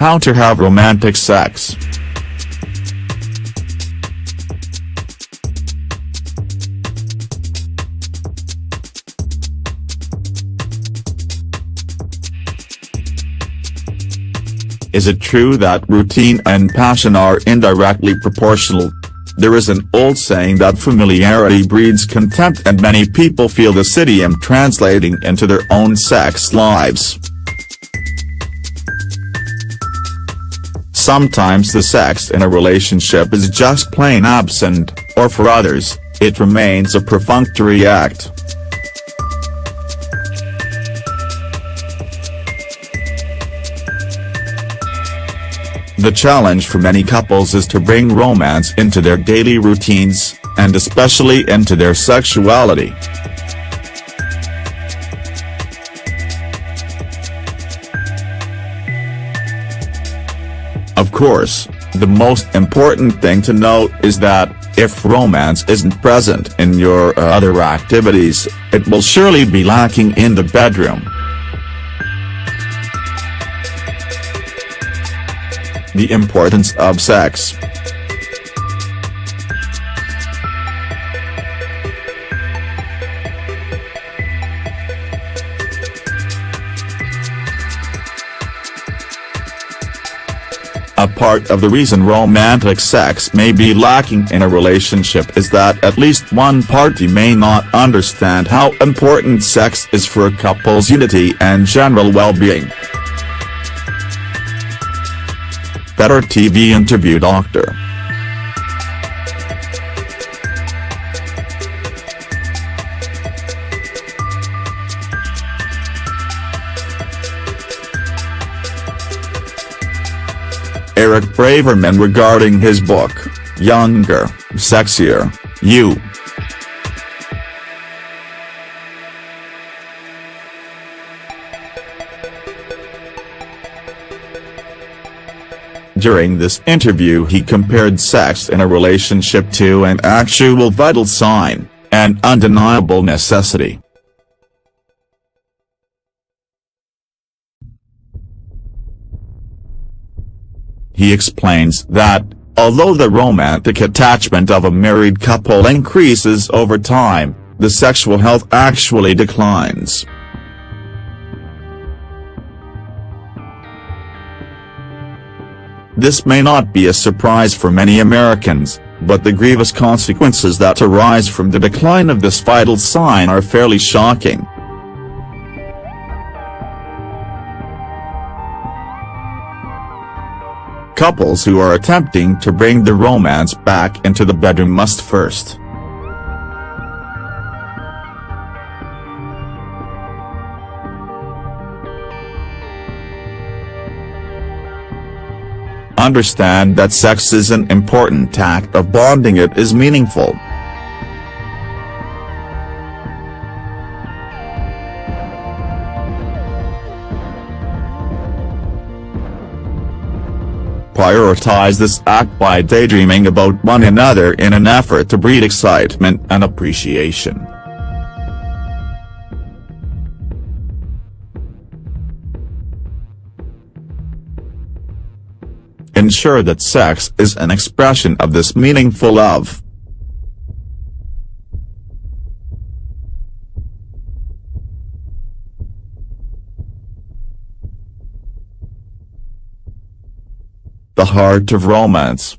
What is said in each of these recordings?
How to have romantic sex. Is it true that routine and passion are indirectly proportional? There is an old saying that familiarity breeds contempt, and many people feel this idiom translating into their own sex lives. Sometimes the sex in a relationship is just plain absent, or for others, it remains a perfunctory act. The challenge for many couples is to bring romance into their daily routines, and especially into their sexuality. Of course, the most important thing to note is that, if romance isn't present in your other activities, it will surely be lacking in the bedroom. The importance of sex. A part of the reason romantic sex may be lacking in a relationship is that at least one party may not understand how important sex is for a couple's unity and general well-being. Better TV interview Dr. Eric Braverman regarding his book, Younger, Sexier, You. During this interview he compared sex in a relationship to an actual vital sign, an undeniable necessity. He explains that, although the romantic attachment of a married couple increases over time, the sexual health actually declines. This may not be a surprise for many Americans, but the grievous consequences that arise from the decline of this vital sign are fairly shocking. Couples who are attempting to bring the romance back into the bedroom must first understand that sex is an important act of bonding. It is meaningful. Prioritize this act by daydreaming about one another in an effort to breed excitement and appreciation. Ensure that sex is an expression of this meaningful love. The heart of romance.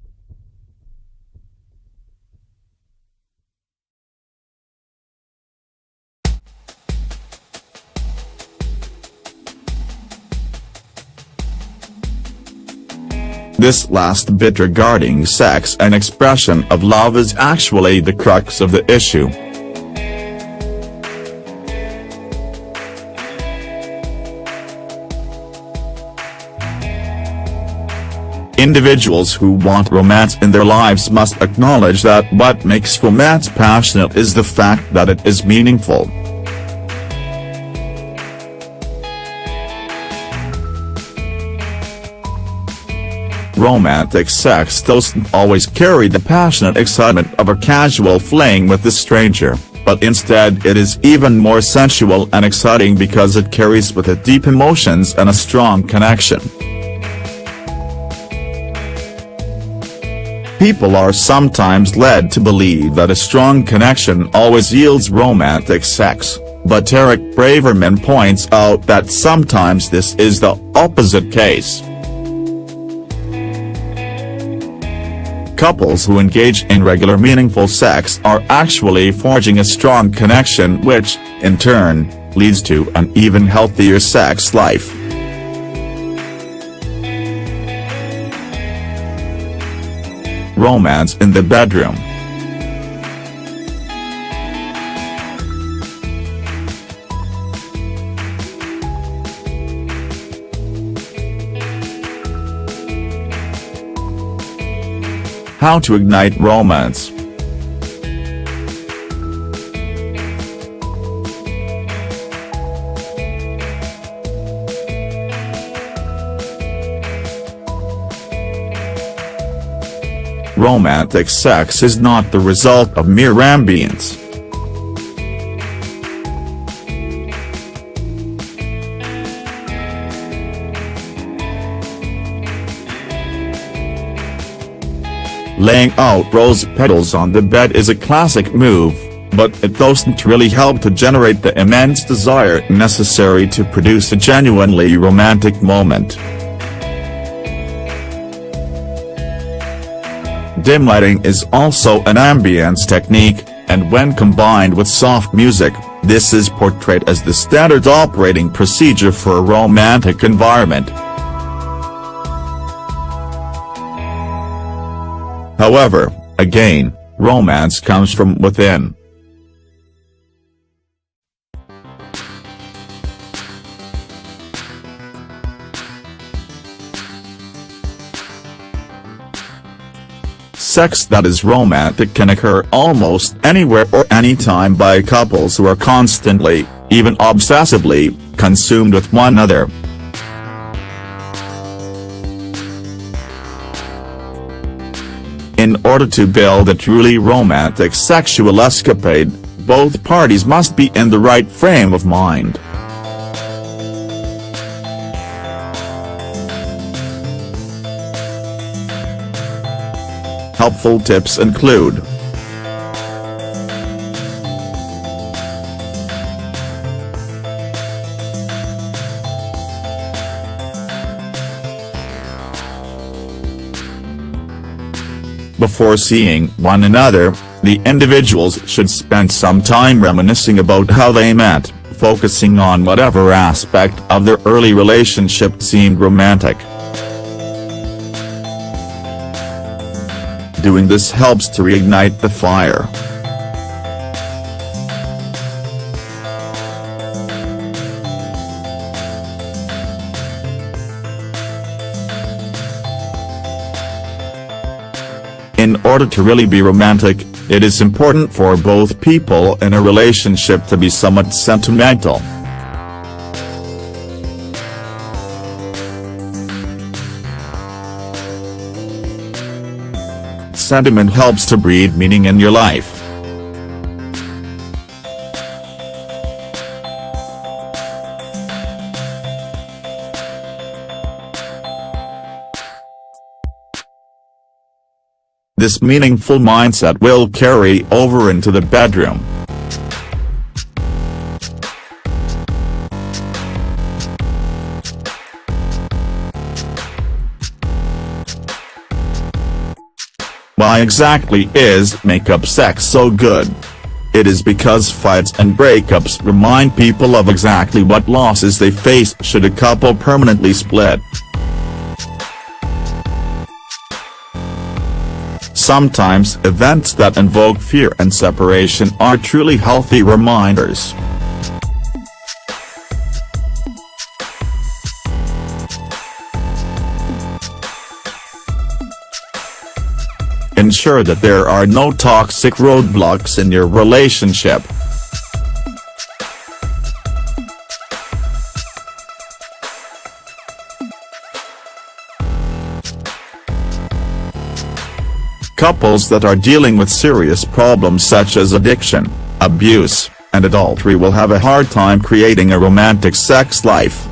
This last bit regarding sex and expression of love is actually the crux of the issue. Individuals who want romance in their lives must acknowledge that what makes romance passionate is the fact that it is meaningful. Romantic sex doesn't always carry the passionate excitement of a casual fling with a stranger, but instead it is even more sensual and exciting because it carries with it deep emotions and a strong connection. People are sometimes led to believe that a strong connection always yields romantic sex, but Eric Braverman points out that sometimes this is the opposite case. Couples who engage in regular meaningful sex are actually forging a strong connection which, in turn, leads to an even healthier sex life. Romance in the bedroom. How to ignite romance. Romantic sex is not the result of mere ambience. Laying out rose petals on the bed is a classic move, but it doesn't really help to generate the immense desire necessary to produce a genuinely romantic moment. Dim lighting is also an ambience technique, and when combined with soft music, this is portrayed as the standard operating procedure for a romantic environment. However, again, romance comes from within. Sex that is romantic can occur almost anywhere or anytime by couples who are constantly, even obsessively, consumed with one another. In order to build a truly romantic sexual escapade, both parties must be in the right frame of mind. Helpful tips include: before seeing one another, the individuals should spend some time reminiscing about how they met, focusing on whatever aspect of their early relationship seemed romantic. Doing this helps to reignite the fire. In order to really be romantic, it is important for both people in a relationship to be somewhat sentimental. Sentiment helps to breed meaning in your life. This meaningful mindset will carry over into the bedroom. Why exactly is make-up sex so good? It is because fights and breakups remind people of exactly what losses they face should a couple permanently split. Sometimes events that invoke fear and separation are truly healthy reminders. Ensure that there are no toxic roadblocks in your relationship. Couples that are dealing with serious problems such as addiction, abuse, and adultery will have a hard time creating a romantic sex life.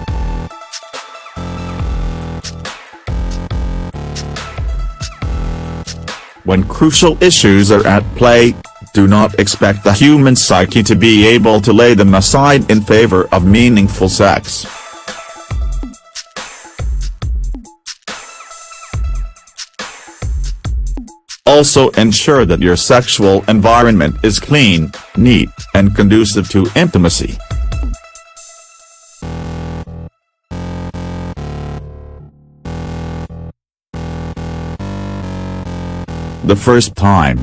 When crucial issues are at play, do not expect the human psyche to be able to lay them aside in favor of meaningful sex. Also ensure that your sexual environment is clean, neat, and conducive to intimacy. The first time.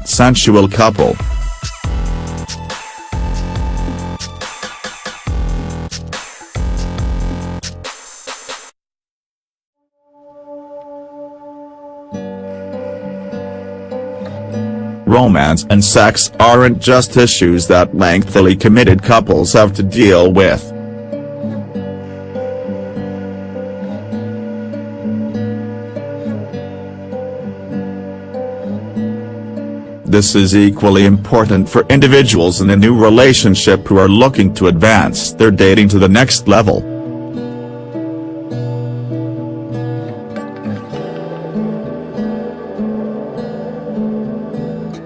Sensual couple. Romance and sex aren't just issues that lengthily committed couples have to deal with. This is equally important for individuals in a new relationship who are looking to advance their dating to the next level.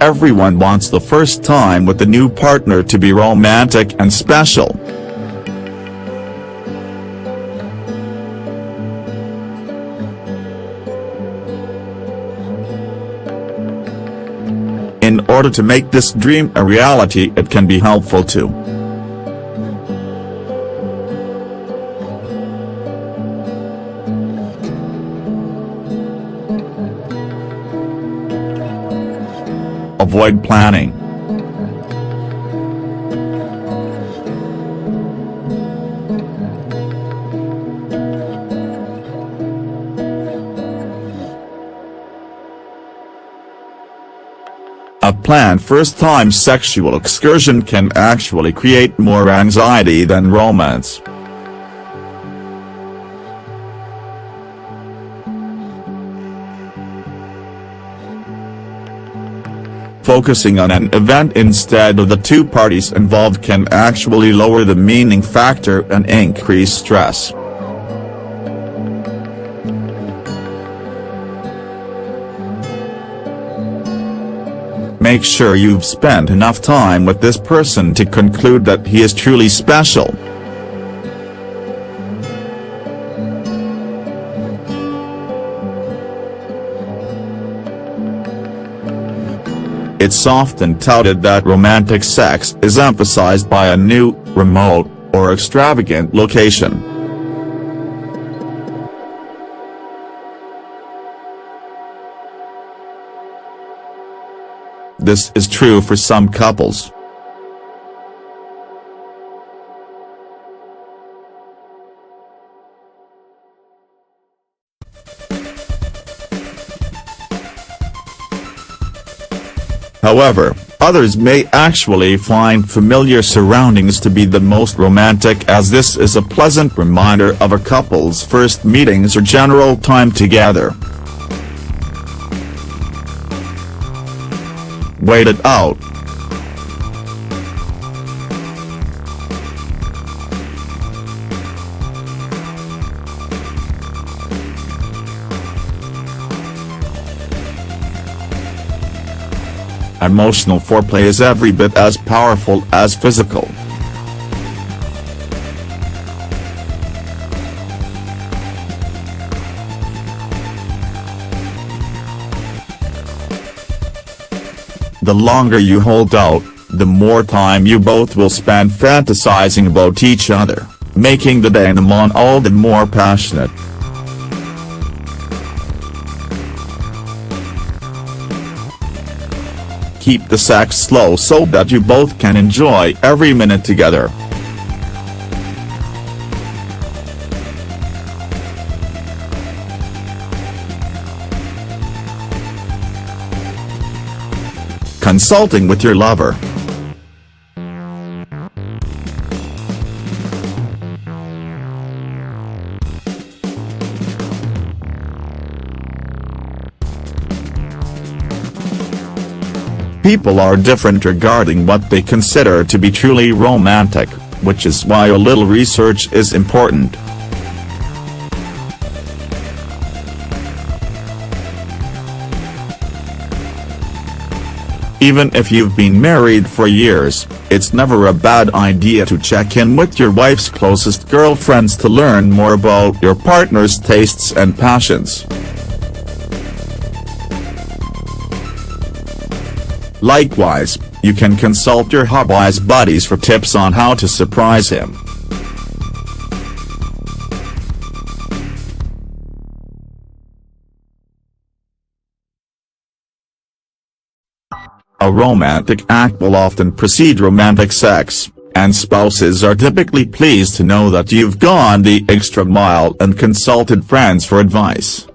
Everyone wants the first time with the new partner to be romantic and special. In order to make this dream a reality, it can be helpful to avoid planning. A planned first-time sexual excursion can actually create more anxiety than romance. Focusing on an event instead of the two parties involved can actually lower the meaning factor and increase stress. Make sure you've spent enough time with this person to conclude that he is truly special. It's often touted that romantic sex is emphasized by a new, remote, or extravagant location. This is true for some couples. However, others may actually find familiar surroundings to be the most romantic, as this is a pleasant reminder of a couple's first meetings or general time together. Wait it out. Emotional foreplay is every bit as powerful as physical. The longer you hold out, the more time you both will spend fantasizing about each other, making the denouement all the more passionate. Keep the sex slow so that you both can enjoy every minute together. Consulting with your lover. people are different regarding what they consider to be truly romantic, which is why a little research is important. Even if you've been married for years, it's never a bad idea to check in with your wife's closest girlfriends to learn more about your partner's tastes and passions. Likewise, you can consult your hubby's buddies for tips on how to surprise him. A romantic act will often precede romantic sex, and spouses are typically pleased to know that you've gone the extra mile and consulted friends for advice.